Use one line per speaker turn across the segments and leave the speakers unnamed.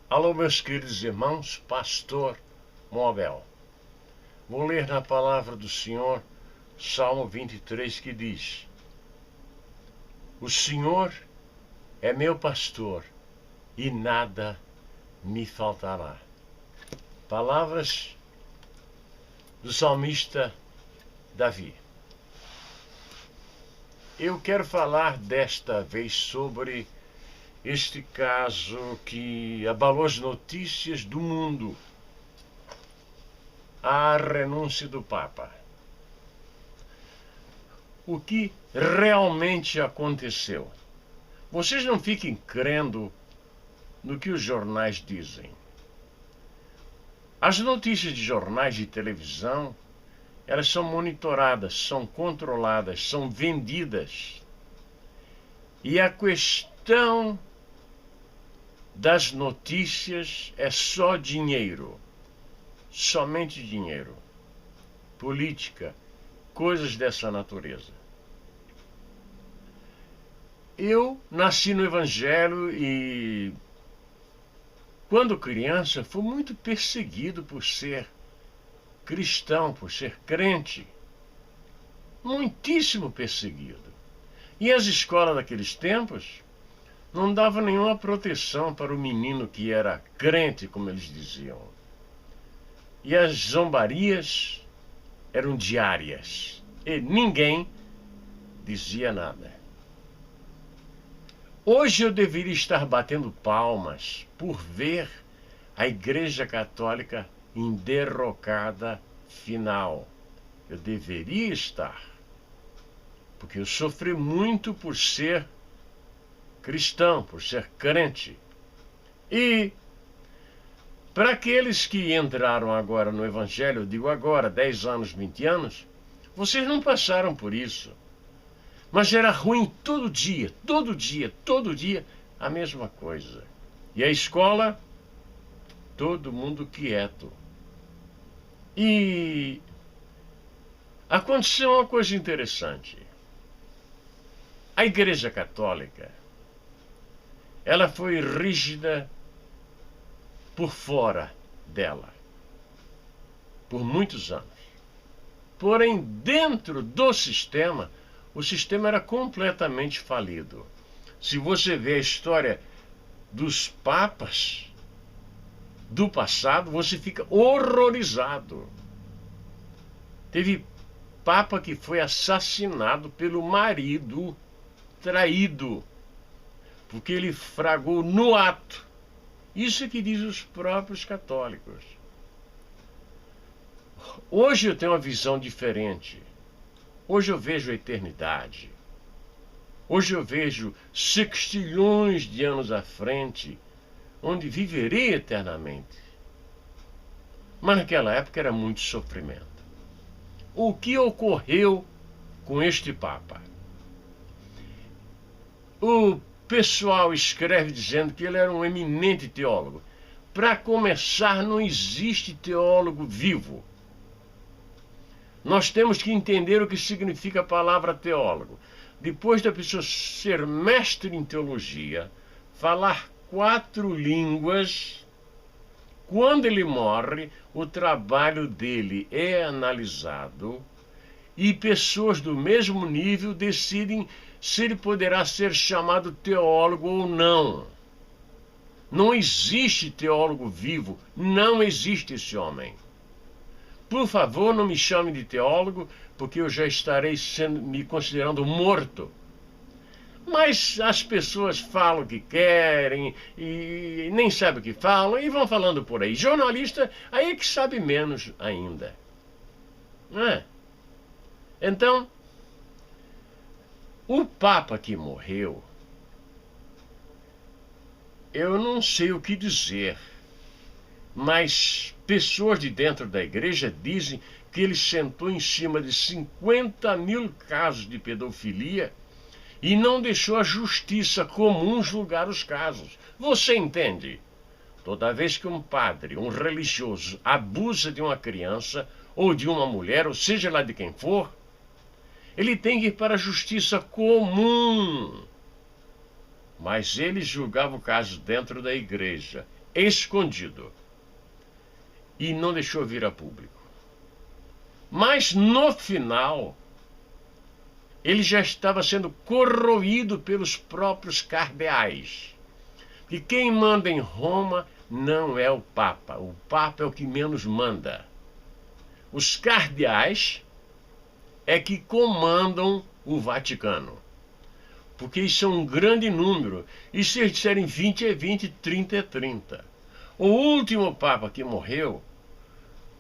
Alô, meus queridos irmãos, pastor Moabel. Vou ler na palavra do Senhor, Salmo 23, que diz: O Senhor é meu pastor e nada me faltará. Palavras do salmista Davi. Eu quero falar desta vez sobre este caso que abalou as notícias do mundo, a renúncia do Papa. O que realmente aconteceu? Vocês não fiquem crendo no que os jornais dizem. As notícias de jornais de televisão, elas são monitoradas, são controladas, são vendidas. E a questão das notícias é só dinheiro, somente dinheiro, política, coisas dessa natureza. Eu nasci no Evangelho e, quando criança, fui muito perseguido por ser cristão, por ser crente. Muitíssimo perseguido. E as escolas daqueles tempos não davam nenhuma proteção para o menino que era crente, como eles diziam. E as zombarias eram diárias. E ninguém dizia nada. Hoje eu deveria estar batendo palmas por ver a Igreja Católica em derrocada final. Eu deveria estar. Porque eu sofri muito por ser cristão, por ser crente. E para aqueles que entraram agora no Evangelho, eu digo agora, 10 anos, 20 anos, vocês não passaram por isso. Mas era ruim todo dia, a mesma coisa. E a escola, todo mundo quieto. E aconteceu uma coisa interessante. A Igreja Católica, ela foi rígida por fora dela, por muitos anos. Porém, dentro do sistema, o sistema era completamente falido. Se você vê a história dos papas do passado, você fica horrorizado. Teve papa que foi assassinado pelo marido, traído, porque ele fragou no ato. Isso é que diz os próprios católicos. Hoje eu tenho uma visão diferente. Hoje eu vejo a eternidade. Hoje eu vejo sextilhões de anos à frente, onde viverei eternamente. Mas naquela época era muito sofrimento. O que ocorreu com este Papa? O pessoal escreve dizendo que ele era um eminente teólogo. Para começar, não existe teólogo vivo. Nós temos que entender o que significa a palavra teólogo. Depois da pessoa ser mestre em teologia, falar 4 línguas, quando ele morre, o trabalho dele é analisado e pessoas do mesmo nível decidem se ele poderá ser chamado teólogo ou não. Não existe teólogo vivo, não existe esse homem. Por favor, não me chame de teólogo, porque eu já estarei me considerando morto. Mas as pessoas falam o que querem e nem sabem o que falam e vão falando por aí. Jornalista, aí é que sabe menos ainda. Não é? Então, o Papa que morreu, eu não sei o que dizer, mas pessoas de dentro da igreja dizem que ele sentou em cima de 50.000 casos de pedofilia e não deixou a justiça comum julgar os casos. Você entende? Toda vez que um padre, um religioso, abusa de uma criança ou de uma mulher, ou seja lá de quem for, ele tem que ir para a justiça comum. Mas ele julgava o caso dentro da igreja. escondido e não deixou vir a público. Mas no final, ele já estava sendo corroído pelos próprios cardeais. E quem manda em Roma não é o Papa é o que menos manda. Os cardeais é que comandam o Vaticano, porque isso é um grande número, e se eles disserem 20 é 20, 30 é 30. O último Papa que morreu,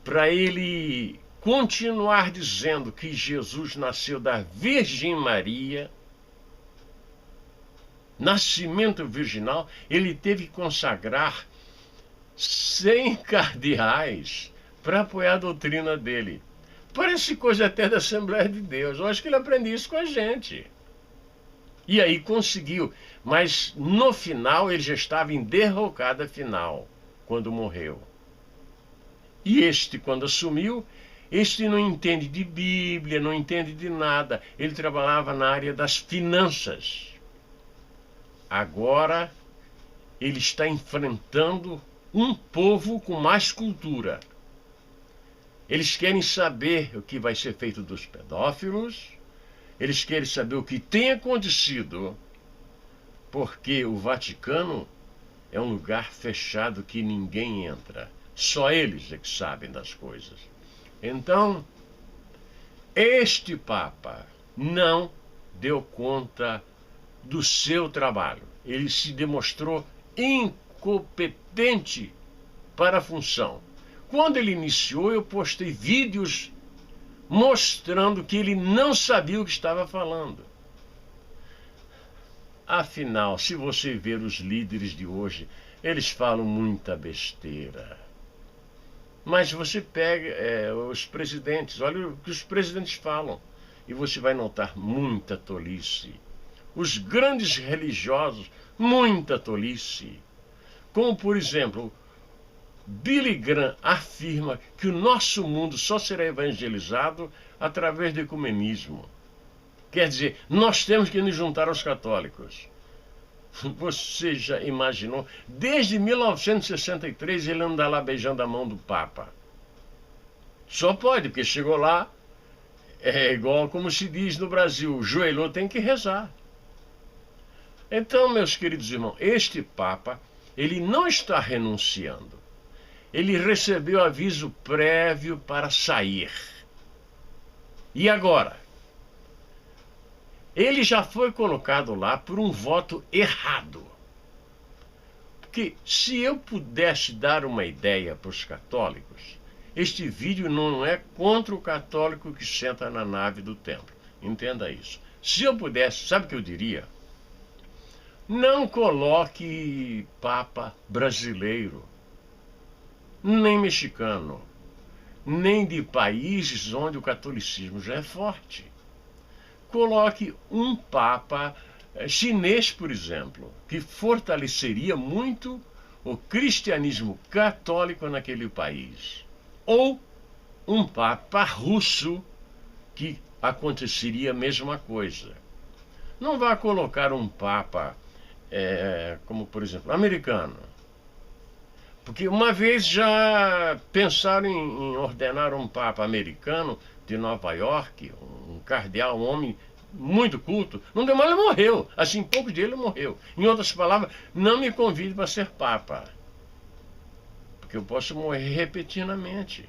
para ele continuar dizendo que Jesus nasceu da Virgem Maria, nascimento virginal, ele teve que consagrar 100 cardeais para apoiar a doutrina dele. Parece coisa até da Assembleia de Deus. Eu acho que ele aprendeu isso com a gente. E aí conseguiu. Mas no final ele já estava em derrocada final, quando morreu. E este, quando assumiu, este não entende de Bíblia, não entende de nada. Ele trabalhava na área das finanças. Agora ele está enfrentando um povo com mais cultura. Eles querem saber o que vai ser feito dos pedófilos, eles querem saber o que tem acontecido, porque o Vaticano é um lugar fechado que ninguém entra. Só eles é que sabem das coisas. Então, este Papa não deu conta do seu trabalho. Ele se demonstrou incompetente para a função. Quando ele iniciou, eu postei vídeos mostrando que ele não sabia o que estava falando. Afinal, se você ver os líderes de hoje, eles falam muita besteira. Mas você pega os presidentes, olha o que os presidentes falam, e você vai notar muita tolice. Os grandes religiosos, muita tolice. Como, por exemplo, Billy Graham afirma que o nosso mundo só será evangelizado através do ecumenismo. Quer dizer, nós temos que nos juntar aos católicos. Você já imaginou? Desde 1963 ele anda lá beijando a mão do Papa. Só pode, porque chegou lá, é igual como se diz no Brasil, joelhou, tem que rezar. Então, meus queridos irmãos, este Papa, ele não está renunciando. Ele recebeu aviso prévio para sair. E agora? Ele já foi colocado lá por um voto errado. Porque se eu pudesse dar uma ideia para os católicos, este vídeo não é contra o católico que senta na nave do templo. Entenda isso. Se eu pudesse, sabe o que eu diria? Não coloque Papa brasileiro, nem mexicano, nem de países onde o catolicismo já é forte. Coloque um Papa chinês, por exemplo, que fortaleceria muito o cristianismo católico naquele país. Ou um Papa russo, que aconteceria a mesma coisa. Não vá colocar um Papa, como por exemplo, americano. Porque uma vez já pensaram em ordenar um Papa americano de Nova York, um cardeal, um homem muito culto. Não deu mal, ele morreu. Assim, poucos dias ele morreu. Em outras palavras, não me convide para ser Papa, porque eu posso morrer repentinamente.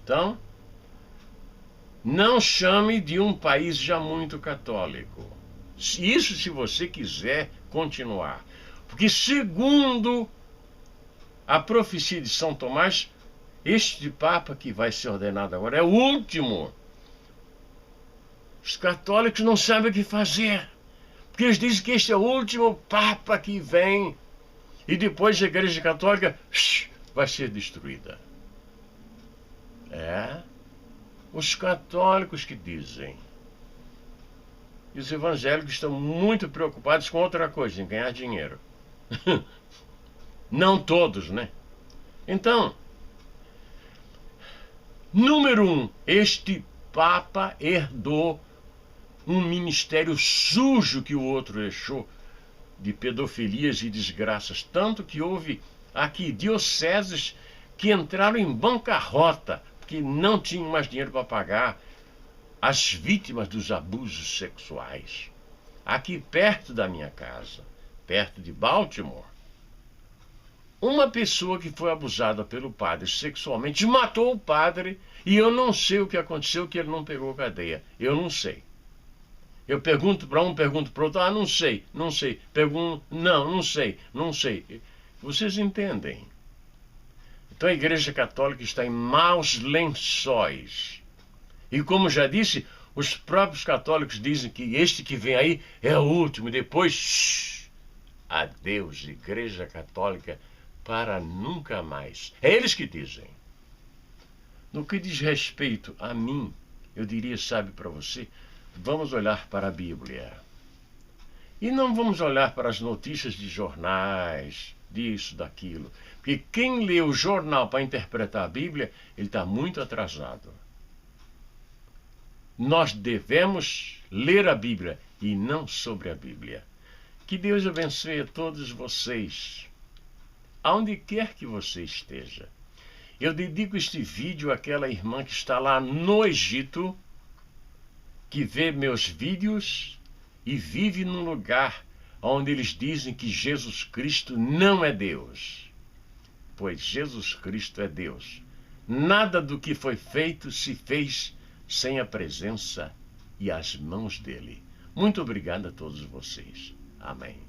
Então, não chame de um país já muito católico. Isso se você quiser continuar. Porque segundo a profecia de São Tomás, este Papa que vai ser ordenado agora é o último. Os católicos não sabem o que fazer, porque eles dizem que este é o último Papa que vem, e depois a Igreja Católica vai ser destruída. Os católicos que dizem. E os evangélicos estão muito preocupados com outra coisa, em ganhar dinheiro. Não todos, né? Então, número 1, este Papa herdou um ministério sujo que o outro deixou, de pedofilias e desgraças, tanto que houve aqui dioceses que entraram em bancarrota, que não tinham mais dinheiro para pagar as vítimas dos abusos sexuais. Aqui perto da minha casa, perto de Baltimore, uma pessoa que foi abusada pelo padre sexualmente matou o padre, e eu não sei o que aconteceu, que ele não pegou cadeia. Eu não sei. Eu pergunto para um, pergunto para outro, não sei, não sei. Pergunto, não sei, não sei. Vocês entendem? Então a Igreja Católica está em maus lençóis. E como já disse, os próprios católicos dizem que este que vem aí é o último, depois, adeus, Igreja Católica, para nunca mais. É eles que dizem. No que diz respeito a mim, eu diria, sabe, para você, vamos olhar para a Bíblia. E não vamos olhar para as notícias de jornais, disso, daquilo. Porque quem lê o jornal para interpretar a Bíblia, ele está muito atrasado. Nós devemos ler a Bíblia e não sobre a Bíblia. Que Deus abençoe a todos vocês, aonde quer que você esteja. Eu dedico este vídeo àquela irmã que está lá no Egito, que vê meus vídeos e vive num lugar onde eles dizem que Jesus Cristo não é Deus. Pois Jesus Cristo é Deus. Nada do que foi feito se fez sem a presença e as mãos dele. Muito obrigado a todos vocês. Amém.